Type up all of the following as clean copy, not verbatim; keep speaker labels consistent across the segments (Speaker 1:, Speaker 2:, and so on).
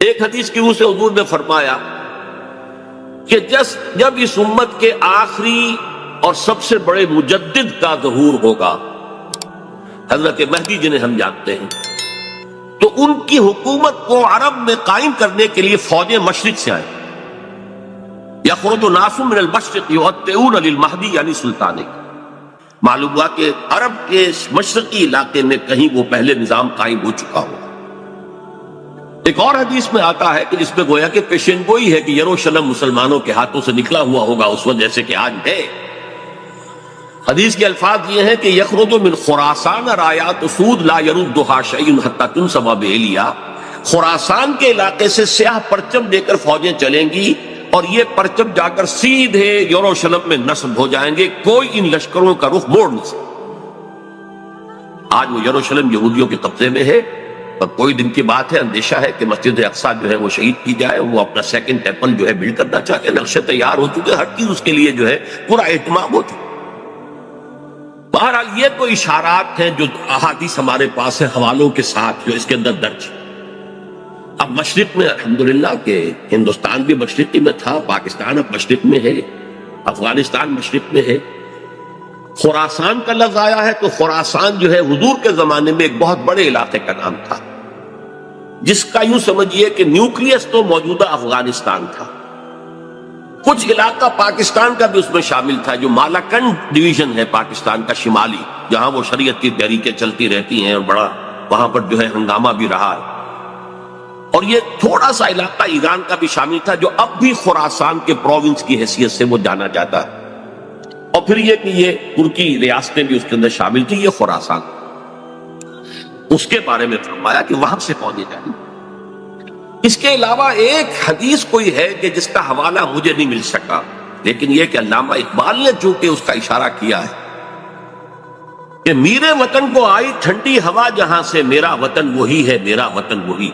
Speaker 1: ایک حدیث کی روح سے حضور نے فرمایا کہ جب اس امت کے آخری اور سب سے بڑے مجدد کا ظہور ہوگا، حضرت مہدی جنہیں ہم جانتے ہیں، تو ان کی حکومت کو عرب میں قائم کرنے کے لیے فوجیں مشرق سے آئیں۔ یخرج ناس من المشرق یؤطئون للمہدی یعنی سلطانے کی۔ معلوم ہوا کہ عرب کے مشرقی علاقے میں کہیں وہ پہلے نظام قائم ہو چکا ہو۔ ایک اور حدیث میں آتا ہے کہ جس میں گویا کہ پیشین گوئی ہے کہ یروشلم مسلمانوں کے ہاتھوں سے نکلا ہوا ہوگا اس وقت جیسے کہ آج ہے۔ حدیث کے الفاظ یہ ہیں کہ یخرج من خراسان رایات سود لا یردها شیء حتی تنصب بإیلیا، خراسان کے علاقے سے سیاہ پرچم لے کر فوجیں چلیں گی اور یہ پرچم جا کر سیدھے یروشلم میں نصب ہو جائیں گے، کوئی ان لشکروں کا رخ موڑ نہیں سکتا۔ آج وہ یروشلم یہودیوں کے قبضے میں ہے اور کوئی دن کی بات ہے، اندیشہ ہے کہ مسجد اقصیٰ جو ہے وہ شہید کی جائے، وہ اپنا سیکنڈ ٹیمپل جو ہے بلڈ کرنا چاہتے ہیں، نقشے تیار ہو چکے، ہر چیز اس کے لیے جو ہے پورا اہتمام ہو چکا۔ بہرحال یہ تو اشارات ہیں جو احادیث ہمارے پاس ہے حوالوں کے ساتھ جو اس کے اندر درج ہے۔ اب مشرق میں الحمدللہ کہ ہندوستان بھی مشرقی میں تھا، پاکستان اب مشرق میں ہے، افغانستان مشرق میں ہے۔ خراسان کا لفظ آیا ہے تو خراسان جو ہے حضور کے زمانے میں ایک بہت بڑے علاقے کا نام تھا، جس کا یوں سمجھیے کہ نیوکلیس تو موجودہ افغانستان تھا، کچھ علاقہ پاکستان کا بھی اس میں شامل تھا، جو مالاکنڈ ڈویژن ہے پاکستان کا شمالی، جہاں وہ شریعت کی تحریکیں چلتی رہتی ہیں اور بڑا وہاں پر جو ہے ہنگامہ بھی رہا ہے۔ اور یہ تھوڑا سا علاقہ ایران کا بھی شامل تھا، جو اب بھی خراسان کے پروونس کی حیثیت سے وہ جانا جاتا ہے۔ اور پھر یہ کہ یہ ترکی ریاستیں بھی اس کے اندر شامل تھی، یہ خراسان، اس کے بارے میں فرمایا کہ وہاں سے پہنچے جائیں۔ اس کے علاوہ ایک حدیث کوئی ہے کہ جس کا حوالہ مجھے نہیں مل سکا، لیکن یہ کہ علامہ اقبال نے چونکہ اس کا اشارہ کیا ہے کہ میرے وطن کو آئی ٹھنڈی ہوا جہاں سے، میرا وطن وہی ہے، میرا وطن وہی،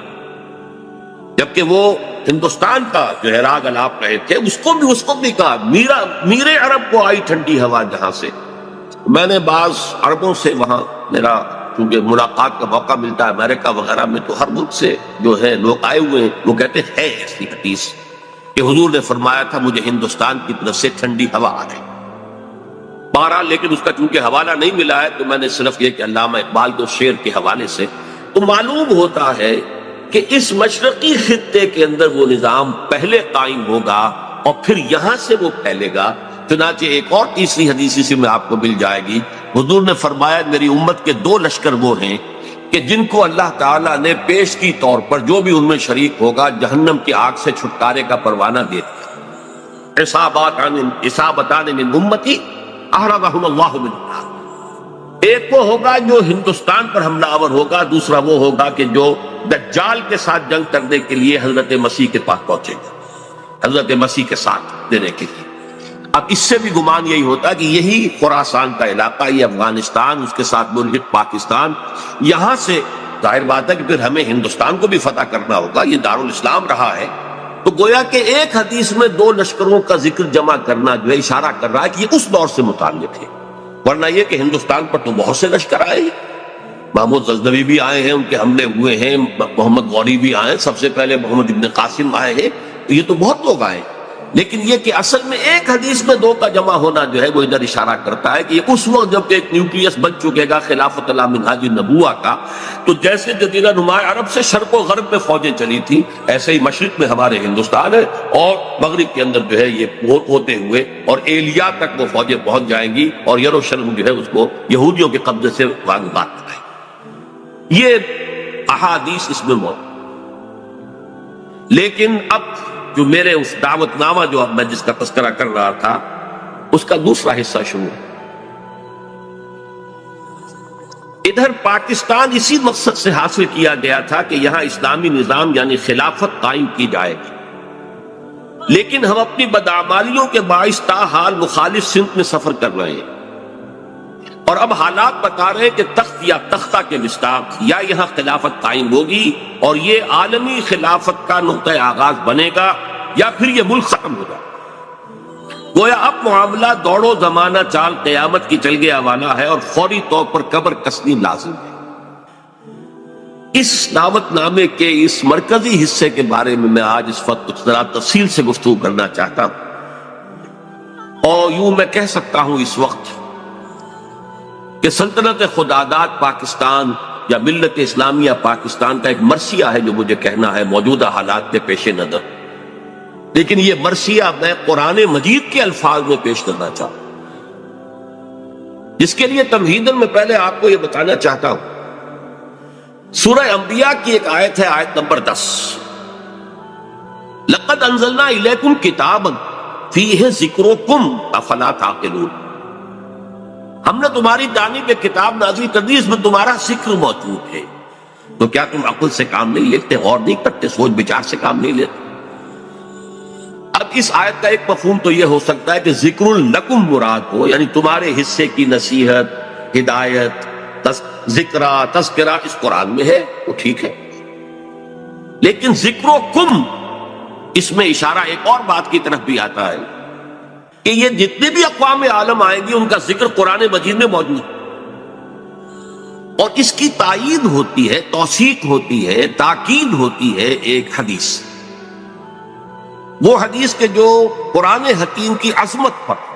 Speaker 1: جبکہ وہ ہندوستان کا جو ہے راگ الاپ رہے تھے، اس کو بھی کہا میرے عرب کو آئی ٹھنڈی ہوا جہاں سے۔ میں نے بعض عربوں سے وہاں میرا چونکہ ملاقات کا موقع ملتا ہے امریکہ وغیرہ میں، تو ہر ملک سے جو ہے لوگ آئے ہوئے ہیں، وہ کہتے ہیں ایسی حدیث کہ حضور نے فرمایا تھا مجھے ہندوستان کی طرف سے ٹھنڈی ہوا آ رہی۔ بہرحال لیکن اس کا چونکہ حوالہ نہیں ملا ہے تو میں نے صرف یہ کہ علامہ اقبال کے شعر کے حوالے سے تو معلوم ہوتا ہے کہ اس مشرقی خطے کے اندر وہ نظام پہلے قائم ہوگا اور پھر یہاں سے وہ پھیلے گا۔ چنانچہ ایک اور تیسری حدیث اسی میں آپ کو مل جائے گی، حضور نے فرمایا میری امت کے دو لشکر وہ ہیں کہ جن کو اللہ تعالیٰ نے پیش کی طور پر جو بھی ان میں شریک ہوگا جہنم کی آگ سے چھٹکارے کا پروانہ دے دیا۔ اصابتان من امتی احرزهم اللہ من النار۔ ایک وہ ہوگا جو ہندوستان پر حملہ آور ہوگا، دوسرا وہ ہوگا کہ جو دجال کے ساتھ جنگ کرنے کے لیے حضرت مسیح کے پاس پہنچے گا، حضرت مسیح کے ساتھ دینے کے لیے۔ اب اس سے بھی گمان یہی ہوتا کہ یہی خراسان کا علاقہ، یہ افغانستان، اس کے ساتھ ملحق پاکستان، یہاں سے ظاہر بات ہے کہ پھر ہمیں ہندوستان کو بھی فتح کرنا ہوگا، یہ دارالاسلام رہا ہے۔ تو گویا کہ ایک حدیث میں دو لشکروں کا ذکر جمع کرنا جو ہے اشارہ کر رہا ہے کہ یہ اس دور سے متعلق ہے، ورنہ یہ کہ ہندوستان پر تو بہت سے لشکر آئے ہیں، محمود غزنوی بھی آئے ہیں، ان کے حملے ہوئے ہیں، محمد غوری بھی آئے، سب سے پہلے محمد ابن قاسم آئے ہیں، یہ تو بہت لوگ آئے، لیکن یہ کہ اصل میں ایک حدیث میں دو کا جمع ہونا جو ہے وہ ادھر اشارہ کرتا ہے کہ یہ اس وقت جب ایک نیوکلیس بن چکے گا خلافت اللہ منہاج النبوہ کا، تو جیسے جزیرہ نما عرب سے شرق و غرب میں فوجیں چلی تھی، ایسے ہی مشرق میں ہمارے ہندوستان ہے، اور مغرب کے اندر جو ہے یہ ہوتے ہوئے اور ایلیا تک وہ فوجیں پہنچ جائیں گی اور یروشلم جو ہے اس کو یہودیوں کے قبضے سے بات کرائے۔ یہ احادیث اس میں موجود، لیکن اب جو میرے اس دعوت نامہ جو اب میں جس کا تذکرہ کر رہا تھا اس کا دوسرا حصہ شروع ہے۔ ادھر پاکستان اسی مقصد سے حاصل کیا گیا تھا کہ یہاں اسلامی نظام یعنی خلافت قائم کی جائے گی، لیکن ہم اپنی بدعمالیوں کے باعث تاحال مخالف سمت میں سفر کر رہے ہیں، اور اب حالات بتا رہے کہ تخت یا تختہ کے مصداق یا یہاں خلافت قائم ہوگی اور یہ عالمی خلافت کا نقطہ آغاز بنے گا یا پھر یہ ملک ختم ہوگا۔ گویا اب معاملہ دوڑو زمانہ چال قیامت کی چل گیا والا ہے اور فوری طور پر قبر کسنی لازم ہے۔ اس دعوت نامے کے اس مرکزی حصے کے بارے میں میں آج اس وقت کچھ ذرا تفصیل سے گفتگو کرنا چاہتا ہوں، اور یوں میں کہہ سکتا ہوں اس وقت کہ سلطنت خداداد پاکستان یا ملت اسلامیہ پاکستان کا ایک مرثیہ ہے جو مجھے کہنا ہے موجودہ حالات کے پیش نظر، لیکن یہ مرثیہ میں قرآن مجید کے الفاظ میں پیش کرنا چاہتا ہوں، جس کے لیے تمہیداً میں پہلے آپ کو یہ بتانا چاہتا ہوں۔ سورہ انبیاء کی ایک آیت ہے، آیت نمبر 10، لَقَدْ أَنزَلْنَا إِلَيْكُمْ كِتَابًا فِيهِ ذِكْرُكُمْ أَفَلَا تَعْقِلُونَ، ہم نے تمہاری جانب ایک کتاب نازل کر دی، اس میں تمہارا ذکر موجود ہے، تو کیا تم عقل سے کام نہیں لیتے، غور نہیں کرتے، سوچ بچار سے کام نہیں لیتے؟ اب اس آیت کا ایک مفہوم تو یہ ہو سکتا ہے کہ ذکر لکم مراد ہو، یعنی تمہارے حصے کی نصیحت، ہدایت، ذکرہ، تذکرہ اس قرآن میں ہے، وہ ٹھیک ہے، لیکن ذکرکم اس میں اشارہ ایک اور بات کی طرف بھی آتا ہے کہ یہ جتنے بھی اقوام عالم آئیں گی ان کا ذکر قرآن مجید میں موجود ہے، اور اس کی تائید ہوتی ہے، توثیق ہوتی ہے، تاکید ہوتی ہے ایک حدیث، وہ حدیث کے جو قرآن حکیم کی عظمت پر،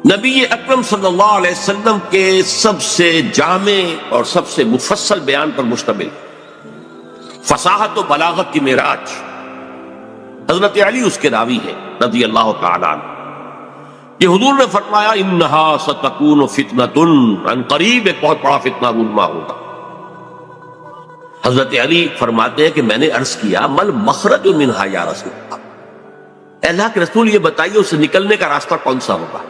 Speaker 1: نبی اکرم صلی اللہ علیہ وسلم کے سب سے جامع اور سب سے مفصل بیان پر مشتمل، فصاحت و بلاغت کی معراج، حضرت علی اس کے راوی ہے رضی اللہ تعالیٰ عنہ، کہ حضور نے فرمایا انہا ستکون فتنۃ، عن قریب ایک بہت بڑا فتنہ رونما ہوگا۔ حضرت علی فرماتے ہیں کہ میں نے عرض کیا مل مخرج منہا یا رسول اللہ، اے اللہ کے رسول یہ بتائیے اس سے نکلنے کا راستہ کون سا ہوگا؟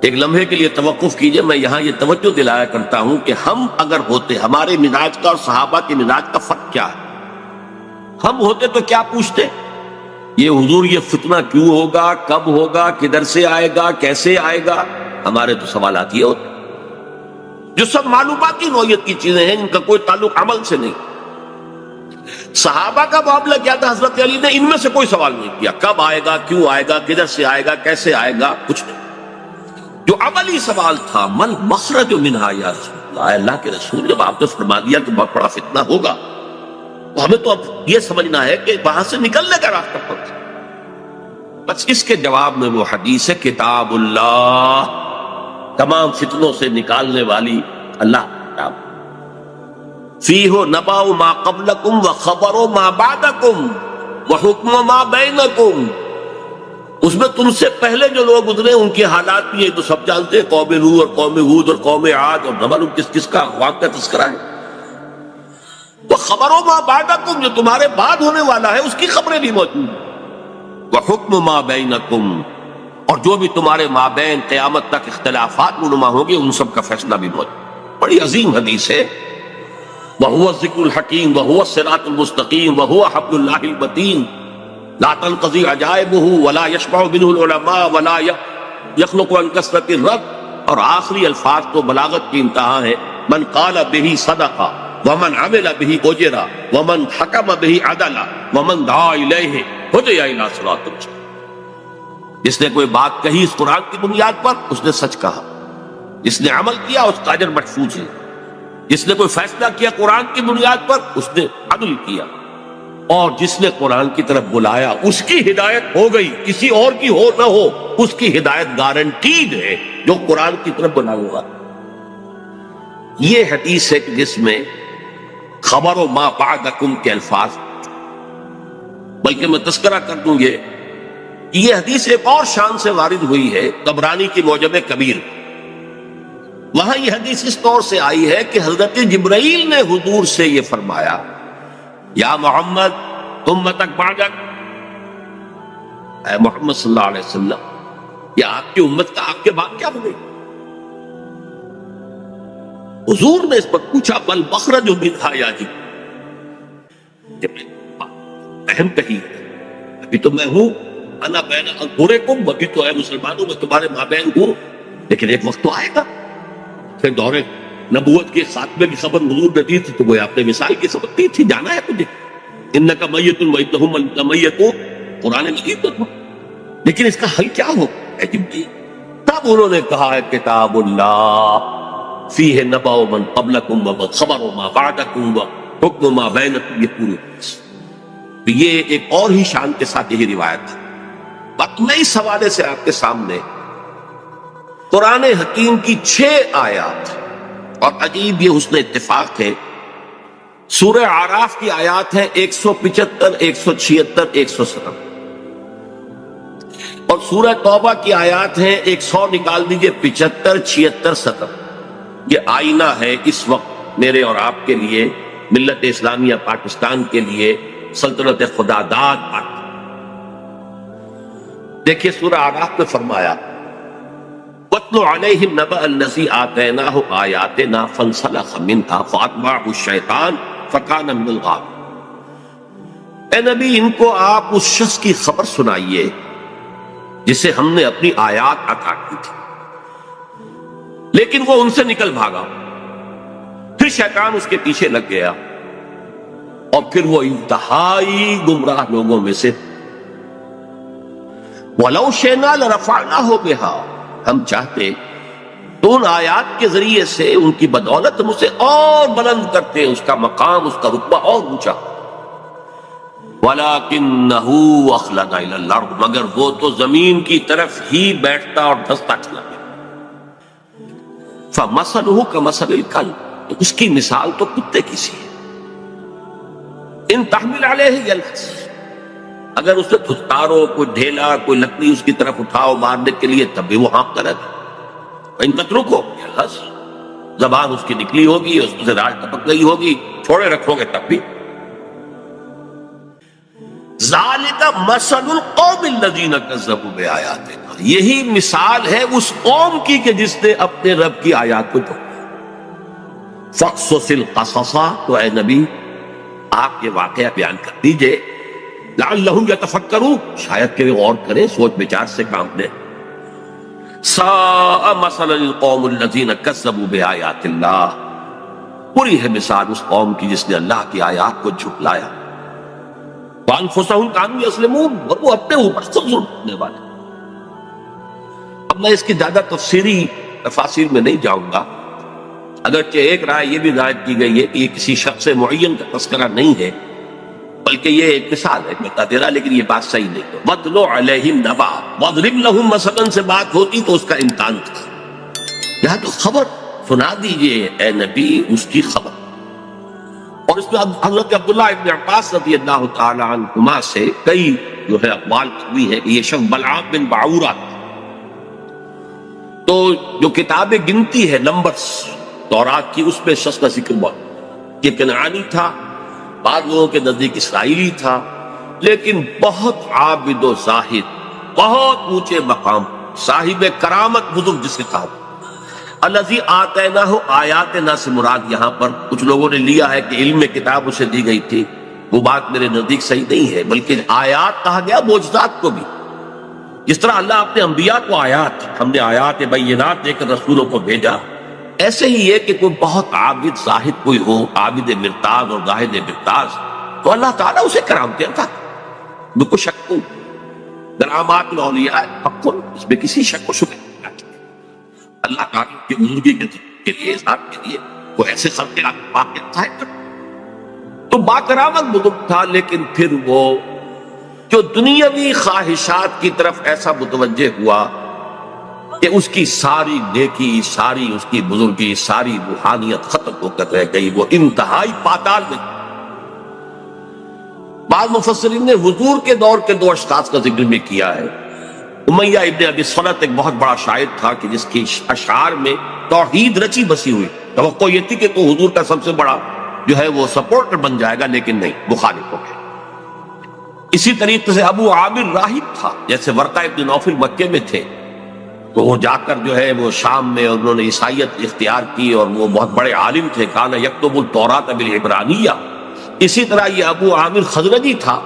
Speaker 1: ایک لمحے کے لیے توقف کیجئے، میں یہاں یہ توجہ دلایا کرتا ہوں کہ ہم اگر ہوتے، ہمارے مزاج کا اور صحابہ کے مزاج کا فرق کیا ہے؟ ہم ہوتے تو کیا پوچھتے؟ یہ حضور یہ فتنہ کیوں ہوگا، کب ہوگا، کدھر سے آئے گا، کیسے آئے گا؟ ہمارے تو سوالات یہ ہوتے جو سب معلوماتی نوعیت کی چیزیں ہیں، ان کا کوئی تعلق عمل سے نہیں۔ صحابہ کا معاملہ کیا تھا؟ حضرت علی نے ان میں سے کوئی سوال نہیں کیا، کب آئے گا، کیوں آئے گا، کدھر سے آئے گا، کیسے آئے گا، کچھ نہیں۔ جو عملی سوال تھا مل مخرج منہا یا رسول اللہ، اللہ کے رسول جب آپ نے فرما دیا کہ بہت بڑا فتنہ ہوگا، تو ہمیں تو اب یہ سمجھنا ہے کہ وہاں سے نکلنے کا راستہ کون سا؟ بس اس کے جواب میں وہ حدیث ہے کتاب اللہ، تمام فتنوں سے نکالنے والی اللہ کی کتاب، فیہ نبأ ما قبلکم وخبر ما بعدکم وحکم ما بینکم، اس میں تم سے پہلے جو لوگ گزرے ان کے حالات بھی یہ تو سب جانتے ہیں، قوم نوح اور قوم ہود اور قوم عاد، اور نہ معلوم کس کس کا واقعہ کا تذکرہ ہے، وہ خبروں ما بعدکم جو تمہارے بعد ہونے والا ہے اس کی خبریں بھی موجود ہیں، وحکم ما بینکم، اور جو بھی تمہارے مابین قیامت تک اختلافات رونما ہوں گے ان سب کا فیصلہ بھی موجود۔ بڑی عظیم حدیث ہے، وَهُوَ الذِّكْرُ الْحَكِيمُ وَهُوَ الصِّرَاطُ الْمُسْتَقِيمُ وَهُوَ حَبْلُ اللَّهِ الْمَتِينُ لا تنقضي عجائبه ولا يشبع منه العلماء ولا يخلق عن كثرة الرد، اور آخری الفاظ تو بلاغت کی انتہا ہے، من قال به صدق ومن عمل به اجر ومن حكم به عدل ومن دعا اليه هدي الى صراط مستقيم۔ جس نے کوئی بات کہی اس قرآن کی بنیاد پر اس نے سچ کہا، جس نے عمل کیا اس کا اجر محفوظ ہے، جس نے کوئی فیصلہ کیا قرآن کی بنیاد پر اس نے عدل کیا، اور جس نے قرآن کی طرف بلایا اس کی ہدایت ہو گئی، کسی اور کی ہو نہ ہو اس کی ہدایت گارنٹیڈ ہے جو قرآن کی طرف بلا ہوا۔ یہ حدیث ہے جس میں خبر و ما بعدکم کے الفاظ، بلکہ میں تذکرہ کر دوں گے، یہ حدیث ایک اور شان سے وارد ہوئی ہے طبرانی کی معجم کبیر، وہاں یہ حدیث اس طور سے آئی ہے کہ حضرت جبرائیل نے حضور سے یہ فرمایا یا محمد امتک بعدک، اے محمد صلی اللہ علیہ وسلم یہ آپ کی امت کا آپ کے بعد کیا بنے؟ حضور نے اس پر پوچھا بل مخرج منہا یا جبرائیل، اہم کہی ابھی تو میں ہوں، انا بین اظہرکم، ابھی تو اے مسلمانوں میں تمہارے مابین ہوں، لیکن ایک وقت تو آئے گا، پھر دور نبوت کے خاتمے کی خبر حضور نے دی تھی تو وہ آپ نے مثال کی خبر دی تھی، جانا ہے تجھے، انکا میت وانہم میتون، قرآن مجید پر، لیکن اس کا حل کیا ہو؟ تب انہوں نے کہا ہے کتاب اللہ فیہ نبأ من قبلکم وخبر ما بعدکم وحکم ما بینکم، یہ پوری یہ ایک اور ہی شان کے ساتھ یہی روایت ہے۔ بات میں اس حوالے سے آپ کے سامنے قرآن حکیم کی 6 آیات، اور عجیب یہ حسن اتفاق ہے، سورہ اعراف کی آیات ہیں 175، 176، 170، اور سورہ توبہ کی آیات ہیں 100 نکال دیجئے 75، 76، 70۔ یہ آئینہ ہے اس وقت میرے اور آپ کے لیے، ملت اسلامیہ پاکستان کے لیے، سلطنت خدا داد پاک۔ دیکھیے سورہ اعراف میں فرمایا وَاتْلُ عَلَيْهِمْ نَبَأَ الَّذِي آتَيْنَاهُ آيَاتِنَا فَانْسَلَخَ مِنْهَا فَأَتْبَعَهُ الشَّيْطَانُ فَكَانَ مِنَ الْغَاوِينَ۔ اے نبی ان کو آپ اس شخص کی خبر سنائیے جسے ہم نے اپنی آیات عطا کی تھی، لیکن وہ ان سے نکل بھاگا، پھر شیطان اس کے پیچھے لگ گیا، اور پھر وہ انتہائی گمراہ لوگوں میں سے۔ وَلَوْ شِئْنَا لَرَفَعْنَاهُ بِهَا، ہم چاہتے تو ان آیات کے ذریعے سے، ان کی بدولت ہم اسے اور بلند کرتے، اس کا مقام، اس کا رتبہ اور اونچا۔ وَلَكِنَّهُ أَخْلَدَ إِلَى الْأَرْضِ، مگر وہ تو زمین کی طرف ہی بیٹھتا اور دھستا چلا گیا۔ فَمَثَلُهُ كَمَثَلِ الْكَلْبِ، تو اس کی مثال تو کتے کی سی ہے، ان تحمل علیہ یلحظ، اگر اسے پھتکارو، کوئی ڈھیلا، کوئی لکڑی اس کی طرف اٹھاؤ مارنے کے لیے، تب بھی وہ ہانپتا رہتا۔ ان تترکو یلحظ، زبان اس کی نکلی ہوگی، اس سے راج ٹپک گئی ہوگی، چھوڑے رکھو گے تب بھی۔ ذالک مثل القوم الذین کذبوا بآیاتنا، یہی مثال ہے اس قوم کی کہ جس نے اپنے رب کی آیات کو جھٹلایا۔ فاقصص القصص، تو اے نبی آپ یہ واقعہ بیان کر دیجئے، لعلہم یتفکرون، شاید کہ وہ غور کریں، سوچ بچار سے کام لیں۔ ساء مثلا القوم الذین کذبوا بآیات اللہ، بری ہے مثال اس قوم کی جس نے اللہ کی آیات کو جھٹلایا۔ وانفسہم کانوا یظلمون، اور وہ اپنے اوپر سے ظلم کرنے والے۔ اب میں اس کی زیادہ تفصیلی تفاصیل میں نہیں جاؤں گا، اگرچہ ایک رائے یہ بھی ظاہر کی گئی ہے کہ یہ کسی شخص معین کا تذکرہ نہیں ہے، بلکہ یہ ایک مثال ہے بتا دے رہا، لیکن یہ بات صحیح نہیں۔ وَاتْلُ عَلَيْهِمْ نَبَأَ وَاضْرِبْ لَهُم مَثَلًا سے بات ہوتی تو اس کا امتحان تھا، یہاں تو خبر سنا دیجئے اے نبی اس کی خبر۔ اور اس میں حضرت عبداللہ ابن عباس رضی اللہ تعالی عنہما سے کئی جو ہے اقوال ہوئی ہے کہ یہ شخص بلعام بن باعورہ، تو جو کتاب گنتی ہے نمبرز تورات کی، اس میں شخص کا ذکر بہت، یہ کنعانی تھا، بعض لوگوں کے نزدیک اسرائیلی تھا، لیکن بہت عابد و زاہد، بہت اونچے مقام، صاحب کرامت بزرگ جسے کہا۔ الذی آتیناہ آیاتنا سے مراد یہاں پر کچھ لوگوں نے لیا ہے کہ علم کتاب اسے دی گئی تھی، وہ بات میرے نزدیک صحیح نہیں ہے، بلکہ آیات کہا گیا معجزات کو بھی، جس طرح اللہ اپنے انبیاء کو آیات، ہم نے آیات بینات دے کر رسولوں کو بھیجا، ایسے ہی ہے کہ کوئی بہت عابد زاہد کوئی ہو، عابد مرتاز اور زاہد مرتاز، تو اللہ تعالیٰ اسے کرامتیں عطا کرے۔ بالکل شک کو کرامات الاولیاء حق، اس میں کسی شک و شبہ اللہ تعالیٰ کی بزرگی کے لیے، اظہار کے لیے وہ ایسے خلق واقعات ہے، تو با کرامت بزرگ تھا، لیکن پھر وہ جو دنیاوی خواہشات کی طرف ایسا متوجہ ہوا کہ اس کی ساری نیکی، ساری اس کی بزرگی، ساری روحانیت ختم ہو کر رہ گئی، وہ انتہائی پاتال میں۔ بعض مفسرین نے حضور کے دور کے 2 اشخاص کا ذکر بھی کیا ہے۔ امیہ ابن ابی صلت ایک بہت بڑا شاعر تھا کہ جس کی اشعار میں توحید رچی بسی ہوئی، توقع یہ تھی کہ تو حضور کا سب سے بڑا جو ہے وہ سپورٹر بن جائے گا، لیکن نہیں، مخالف ہو گیا۔ اسی طریقے سے ابو عامر راہب تھا، جیسے ورقہ ابن نوفل مکے میں تھے، تو وہ جا کر جو ہے وہ شام میں انہوں نے عیسائیت اختیار کی، اور وہ بہت بڑے عالم تھے، کان یکتب التوراۃ بالعبرانیہ۔ اسی طرح یہ ابو عامر خزرجی تھا،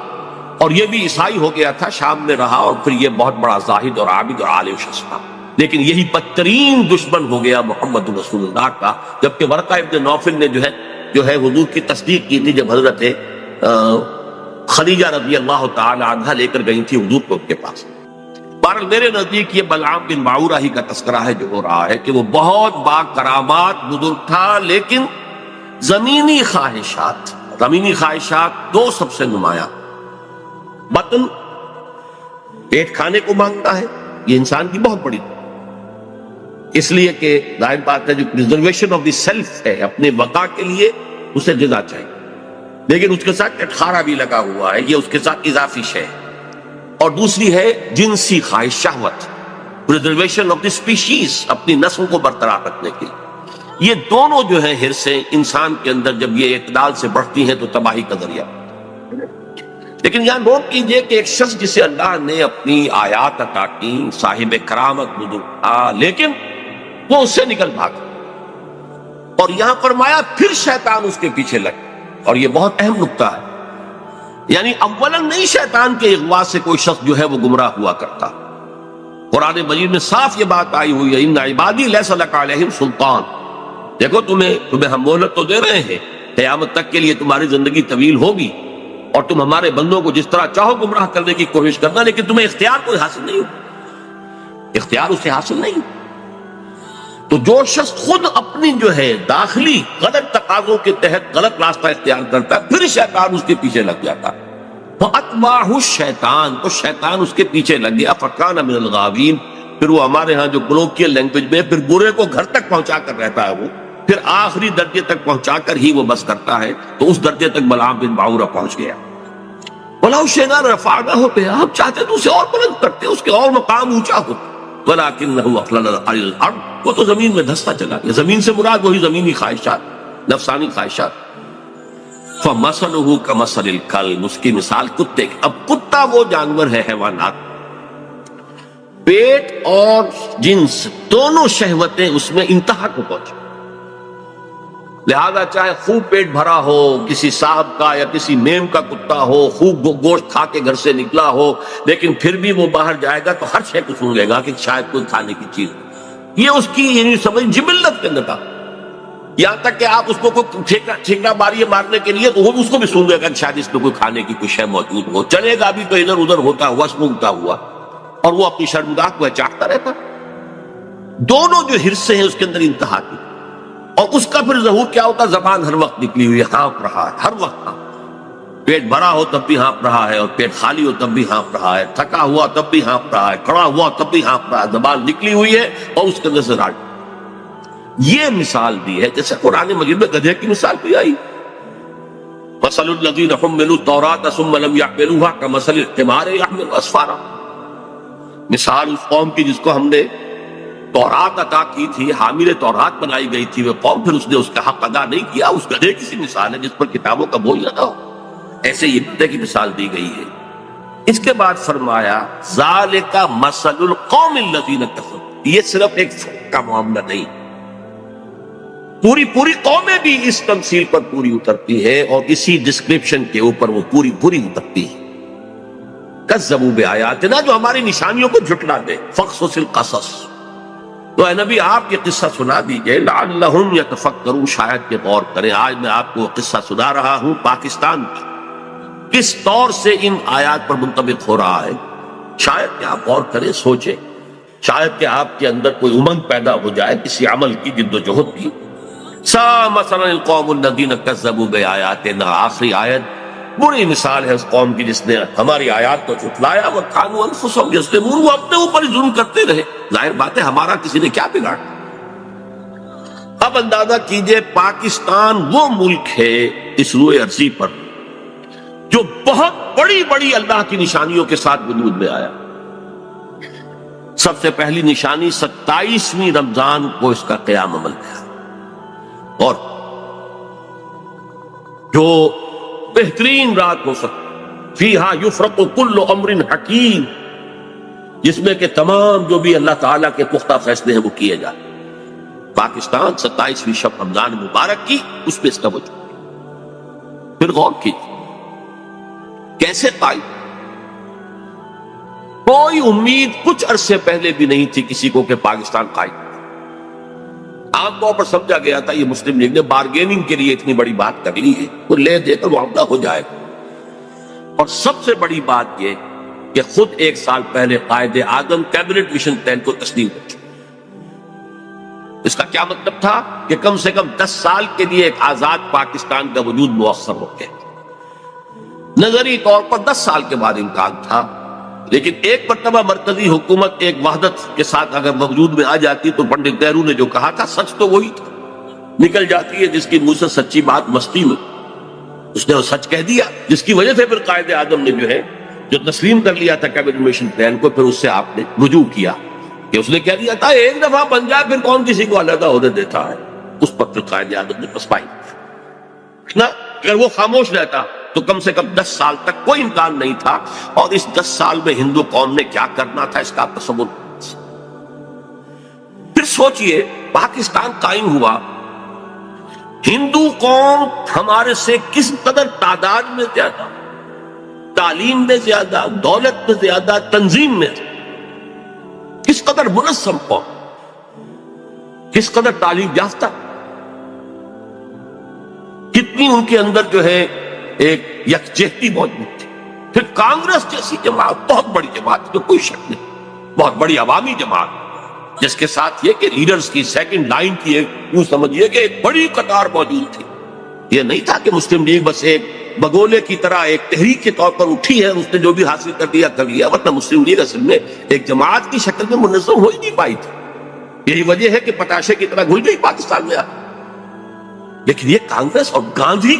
Speaker 1: اور یہ بھی عیسائی ہو گیا تھا، شام میں رہا، اور پھر یہ بہت بڑا زاہد اور عابد اور عالم شخص تھا، لیکن یہی بدترین دشمن ہو گیا محمد رسول اللہ کا۔ جبکہ ورقہ ابن نوفل نے جو ہے حضور کی تصدیق کی تھی جب حضرت خدیجہ رضی اللہ تعالی عنہا لے کر گئی تھی حضور کو ان کے پاس۔ بہرحال میرے نزدیک یہ بلعام بن باعورہ ہی کا تذکرہ ہے جو ہو رہا ہے کہ وہ بہت با کرامات بزرگ تھا، لیکن زمینی خواہشات دو سب سے نمایاں، بطن، پیٹ کھانے کو مانگتا ہے، یہ انسان کی بہت بڑی، اس لیے کہ ظاہر بات ہے جو پریزرویشن آف دی سیلف ہے، اپنے بقا کے لیے اسے غذا چاہیے، لیکن اس کے ساتھ اٹھارہ بھی لگا ہوا ہے، یہ اس کے ساتھ اضافی شے ہے۔ اور دوسری ہے جنسی خواہش، شہوت، پریزرویشن آف دی اسپیشیز، اپنی نسل کو برقرار رکھنے کے لیے۔ یہ دونوں جو ہیں حرصیں انسان کے اندر جب یہ اعتدال سے بڑھتی ہیں تو تباہی کا ذریعہ۔ لیکن یہاں نوٹ کیجئے کہ ایک شخص جسے اللہ نے اپنی آیات عطا کی، صاحب کرامت بزرگ تھا، لیکن وہ اس سے نکل بھاگا، اور یہاں فرمایا پھر شیطان اس کے پیچھے لگ، اور یہ بہت اہم نقطہ ہے، یعنی اولا نہیں شیطان کے اغوا سے کوئی شخص جو ہے وہ گمراہ ہوا کرتا۔ قرآن مجید میں صاف یہ بات آئی ہوئی ہے، ان عبادی لیس لک علیہم سلطان، دیکھو تمہیں ہم مہلت تو دے رہے ہیں، قیامت تک کے لیے تمہاری زندگی طویل ہوگی، اور تم ہمارے بندوں کو جس طرح چاہو گمراہ کرنے کی کوشش کرنا، لیکن تمہیں اختیار کوئی حاصل نہیں ہو، اختیار اسے حاصل نہیں۔ تو جو شخص خود اپنی جو ہے داخلی غلط تقاضوں کے تحت غلط راستہ اختیار کرتا ہے، پھر شیطان اس کے پیچھے لگ جاتا ہے، فَأَتْبَعَهُ الشَّيْطَانُ، تو شیطان اس کے پیچھے لگ گیا، فَكَانَ مِنَ الْغَاوِينَ، پھر وہ ہمارے ہاں جو کولوکیل لینگویج میں پھر برے کو گھر تک پہنچا کر رہتا ہے، وہ پھر آخری درجے تک پہنچا کر ہی وہ بس کرتا ہے، تو اس درجے تک بلعام بن باعورہ پہنچ گیا۔ وَلَوْ شِئْنَا لَرَفَعْنَاهُ بِهَا، ہم چاہتے تو اسے اور بلند کرتے، اس کے اور مقام اونچا ہوتا، وَلَكِنَّهُ أَخْلَدَ إِلَى الْأَرْضِ، وہ تو زمین میں دھستا چلا گیا۔ زمین سے مراد وہی زمینی خواہشات، نفسانی خواہشات۔ فَمَثَلُهُ كَمَثَلِ الْكَلْبِ، اس کی مثال کتے کی۔ اب کتا وہ جانور ہے، حیوانات، پیٹ اور جنس دونوں شہوتیں اس میں انتہا کو پہنچے، لہذا چاہے خوب پیٹ بھرا ہو کسی صاحب کا یا کسی میم کا کتا ہو، خوب گوشت کھا کے گھر سے نکلا ہو، لیکن پھر بھی وہ باہر جائے گا تو ہر شے کو سونگے گا کہ شاید کوئی کھانے کی چیز، یہ اس کی یعنی سمجھ جبلت کے اندر تھا۔ یہاں تک کہ آپ اس کو کوئی ٹھیکا ماری مارنے کے لیے تو وہ اس کو بھی سونگے گا کہ شاید اس میں کوئی کھانے کی کوئی شے موجود ہو، چلے گا بھی تو ادھر ادھر ہوتا ہوا، سونگتا ہوا، اور وہ اپنی شرمگاہ کو چاہتا رہتا۔ دونوں جو حرصے ہیں اس کے اندر انتہا کی، اور اس کا پھر ظہور کیا ہوتا، زبان ہر وقت نکلی ہوئی ہے، ہانپ رہا ہے، ہر وقت ہانپ، پیٹ بھرا ہو تب بھی ہانپ رہا ہے، اور پیٹ خالی ہو تب بھی ہانپ رہا ہے، تھکا ہوا تب بھی ہانپ رہا ہے، کھڑا ہوا تب بھی ہانپ رہا ہے، زبان نکلی ہوئی ہے اور اس کے اندر سے راج۔ یہ مثال دی ہے، جیسے قرآن مجید میں گدھے کی مثال بھی آئی، مثل الذین حملوا التوراۃ ثم لم یحملوها کمثل الحمار یحمل اسفارا، مثال اس قوم کی جس کو ہم نے تورات عطا کی تھی، حامل تورات بنائی گئی تھی، وہ قوم پھر اس نے اس کا حق ادا نہیں کیا، اس گدھے کی سی مثال ہے جس پر کتابوں کا بوجھ لگا ہو، ایسے یہ گدھے کی مثال دی گئی ہے۔ اس کے بعد فرمایا ذالک مثل القوم الذین کفروا، یہ صرف ایک فرق کا معاملہ نہیں، پوری قومیں بھی اس تمثیل پر پوری اترتی ہے، اور اسی ڈسکرپشن کے اوپر وہ پوری اترتی ہے۔ کذبوا بآیاتنا، جو ہماری نشانیوں کو جھٹلا دے، فقصص القصص، تو اے نبی آپ یہ قصہ سنا دیجئے، لعلہم یتفکرون، شاید کہ غور کریں۔ آج میں آپ کو قصہ سنا رہا ہوں پاکستان کا، کس طور سے ان آیات پر منطبق ہو رہا ہے، شاید کہ آپ غور کریں، سوچیں، شاید کہ آپ کے اندر کوئی امنگ پیدا ہو جائے کسی عمل کی، جد و جہد کی۔ سا مثلا القوم الذین کذبوا بآیاتنا، آخری آیت بری مثال ہے اس قوم کی جس نے ہماری آیات کو جھٹلایا، وَكَانُوا أَنفُسَهُمْ يَظْلِمُونَ، وہ اپنے اوپر ہی ظلم کرتے رہے، ظاہر بات ہے ہمارا کسی نے کیا بگاڑا۔ اب اندازہ کیجئے پاکستان وہ ملک ہے اس روئے ارضی پر جو بہت بڑی اللہ کی نشانیوں کے ساتھ وجود میں آیا۔ سب سے پہلی نشانی 27ویں رمضان کو اس کا قیام عمل ہے، اور جو بہترین رات ہو سکتی، فیہا یفرق کل امر حکیم، جس میں کہ تمام جو بھی اللہ تعالیٰ کے پختہ فیصلے ہیں وہ کیے جائیں۔ پاکستان 27ویں شب رمضان مبارک کی، اس پہ اس کا وجود۔ پھر غور کیجیے کیسے قائم، کوئی امید کچھ عرصے پہلے بھی نہیں تھی کسی کو کہ پاکستان قائم، عام طور پر سمجھا گیا تھا یہ مسلم لیگ نے بارگیننگ کے لیے اتنی بڑی بات کر لی ہے، وہ لے دے کر معاملہ ہو جائے گا۔ اور سب سے بڑی بات یہ کہ خود 1 سال پہلے Quaid Azam cabinet mission plan کو تسلیم کر چکے۔ اس کا کیا مطلب تھا کہ کم سے کم 10 سال کے لیے ایک آزاد پاکستان کا وجود مؤخر ہو گیا۔ نظری طور پر 10 سال کے بعد امکان تھا، لیکن ایک مرتبہ مرکزی حکومت ایک وحدت کے ساتھ اگر وجود میں آ جاتی تو پنڈت نہرو نے جو کہا تھا سچ تو وہی تھا، نکل جاتی ہے جس کی منہ سے سچی بات مستی میں، اس نے وہ سچ کہہ دیا، جس کی وجہ سے پھر قائد اعظم نے جو تسلیم کر لیا تھا کیبنٹ مشن پلان کو، پھر اس سے آپ نے رجوع کیا کہ اس نے کہہ دیا تھا ایک دفعہ بن جائے پھر کون کسی کو علیحدہ عہدے دیتا ہے۔ اس پر پھر قائد اعظم نے پسپائی نہ، اگر وہ خاموش رہتا تو کم سے کم 10 سال تک کوئی امکان نہیں تھا، اور اس 10 سال میں ہندو قوم نے کیا کرنا تھا اس کا آپ تصور۔ پھر سوچئے پاکستان قائم ہوا، ہندو قوم ہمارے سے کس قدر تعداد میں زیادہ، تعلیم میں زیادہ، دولت میں زیادہ، تنظیم میں کس قدر منظم قوم، کس قدر تعلیم یافتہ، کتنی ان کے اندر ایک یکجہتی موجود تھی۔ پھر کانگریس جیسی جماعت، بہت بڑی جماعت، تو کوئی شک نہیں، بہت بڑی عوامی جماعت، جس کے ساتھ یہ کہ لیڈرز کی سیکنڈ لائن کی یوں سمجھیے کہ ایک بڑی قطار موجود تھی۔ یہ نہیں تھا کہ مسلم لیگ بس ایک بگولے کی طرح ایک تحریک کے طور پر اٹھی ہے، اس نے جو بھی حاصل کر لیا، ورنہ مسلم لیگ اصل میں ایک جماعت کی شکل میں منظم ہو ہی نہیں پائی تھی۔ یہی وجہ ہے کہ پتاشے کی طرح گھل گئی پاکستان میں۔ لیکن یہ کانگریس اور گاندھی